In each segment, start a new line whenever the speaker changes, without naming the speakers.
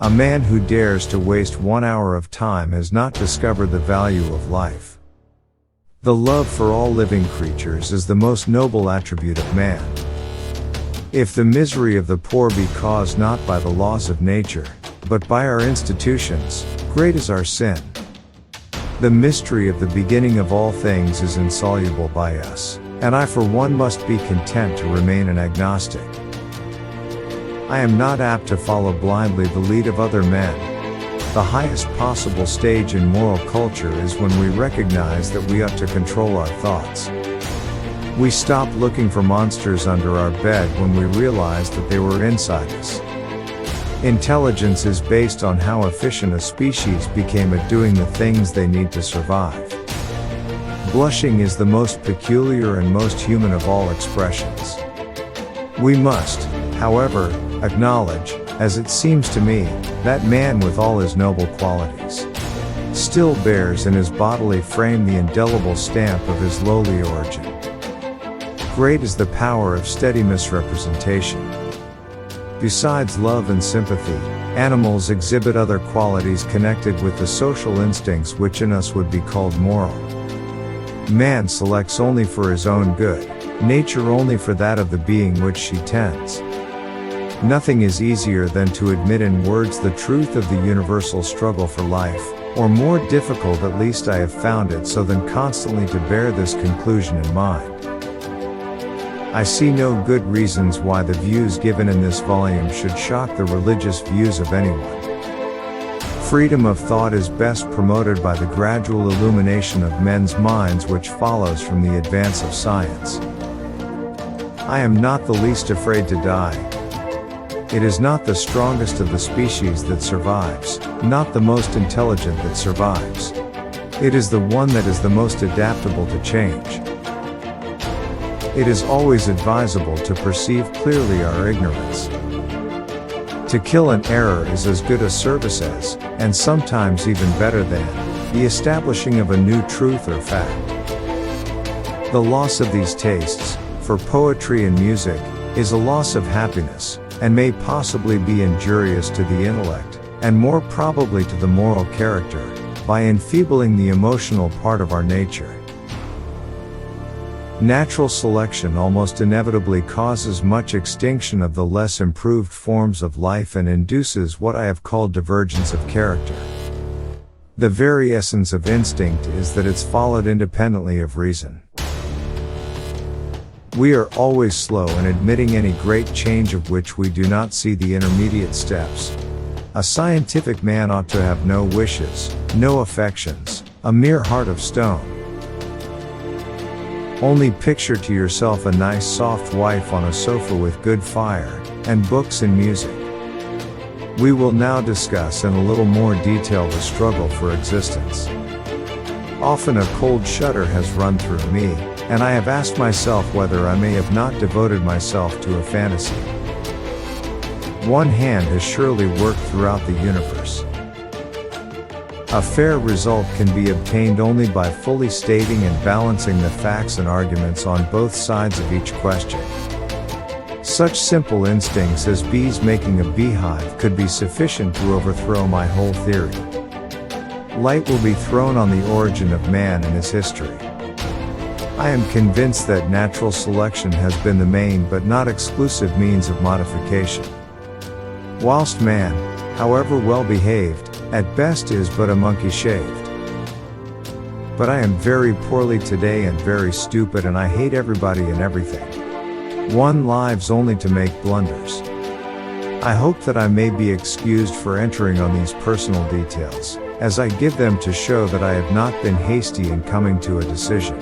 A man who dares to waste 1 hour of time has not discovered the value of life. The love for all living creatures is the most noble attribute of man. If the misery of the poor be caused not by the laws of nature, but by our institutions, great is our sin. The mystery of the beginning of all things is insoluble by us, and I for one must be content to remain an agnostic. I am not apt to follow blindly the lead of other men. The highest possible stage in moral culture is when we recognize that we ought to control our thoughts. We stop looking for monsters under our bed when we realize that they were inside us. Intelligence is based on how efficient a species became at doing the things they need to survive. Blushing is the most peculiar and most human of all expressions. We must, however, acknowledge, as it seems to me, that man with all his noble qualities still bears in his bodily frame the indelible stamp of his lowly origin. Great is the power of steady misrepresentation. Besides love and sympathy, animals exhibit other qualities connected with the social instincts which in us would be called moral. Man selects only for his own good, nature only for that of the being which she tends. Nothing is easier than to admit in words the truth of the universal struggle for life, or more difficult, at least I have found it so, than constantly to bear this conclusion in mind. I see no good reasons why the views given in this volume should shock the religious views of anyone. Freedom of thought is best promoted by the gradual illumination of men's minds which follows from the advance of science. I am not the least afraid to die. It is not the strongest of the species that survives, not the most intelligent that survives. It is the one that is the most adaptable to change. It is always advisable to perceive clearly our ignorance. To kill an error is as good a service as, and sometimes even better than, the establishing of a new truth or fact. The loss of these tastes, for poetry and music, is a loss of happiness, and may possibly be injurious to the intellect, and more probably to the moral character, by enfeebling the emotional part of our nature. Natural selection almost inevitably causes much extinction of the less improved forms of life and induces what I have called divergence of character. The very essence of instinct is that it's followed independently of reason. We are always slow in admitting any great change of which we do not see the intermediate steps. A scientific man ought to have no wishes, no affections, a mere heart of stone. Only picture to yourself a nice soft wife on a sofa with good fire, and books and music. We will now discuss in a little more detail the struggle for existence. Often a cold shudder has run through me, and I have asked myself whether I may have not devoted myself to a fantasy. One hand has surely worked throughout the universe. A fair result can be obtained only by fully stating and balancing the facts and arguments on both sides of each question. Such simple instincts as bees making a beehive could be sufficient to overthrow my whole theory. Light will be thrown on the origin of man and his history. I am convinced that natural selection has been the main but not exclusive means of modification. Whilst man, however well behaved, at best is but a monkey shaved. But I am very poorly today and very stupid, and I hate everybody and everything. One lives only to make blunders. I hope that I may be excused for entering on these personal details, as I give them to show that I have not been hasty in coming to a decision.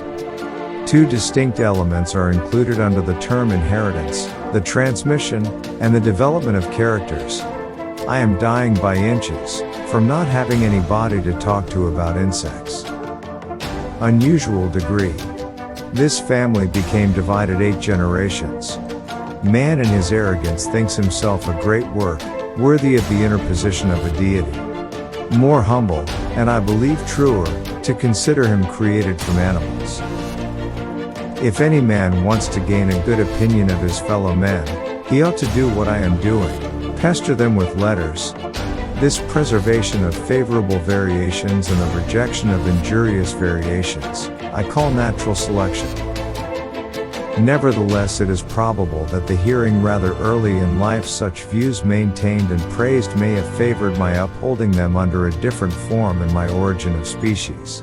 Two distinct elements are included under the term inheritance: the transmission, and the development of characters. I am dying by inches, from not having anybody to talk to about insects. Unusual degree. This family became divided 8 generations. Man in his arrogance thinks himself a great work, worthy of the interposition of a deity. More humble, and I believe truer, to consider him created from animals. If any man wants to gain a good opinion of his fellow men, he ought to do what I am doing, pester them with letters. This preservation of favorable variations and the rejection of injurious variations, I call natural selection. Nevertheless, it is probable that the hearing rather early in life such views maintained and praised may have favored my upholding them under a different form in my Origin of Species.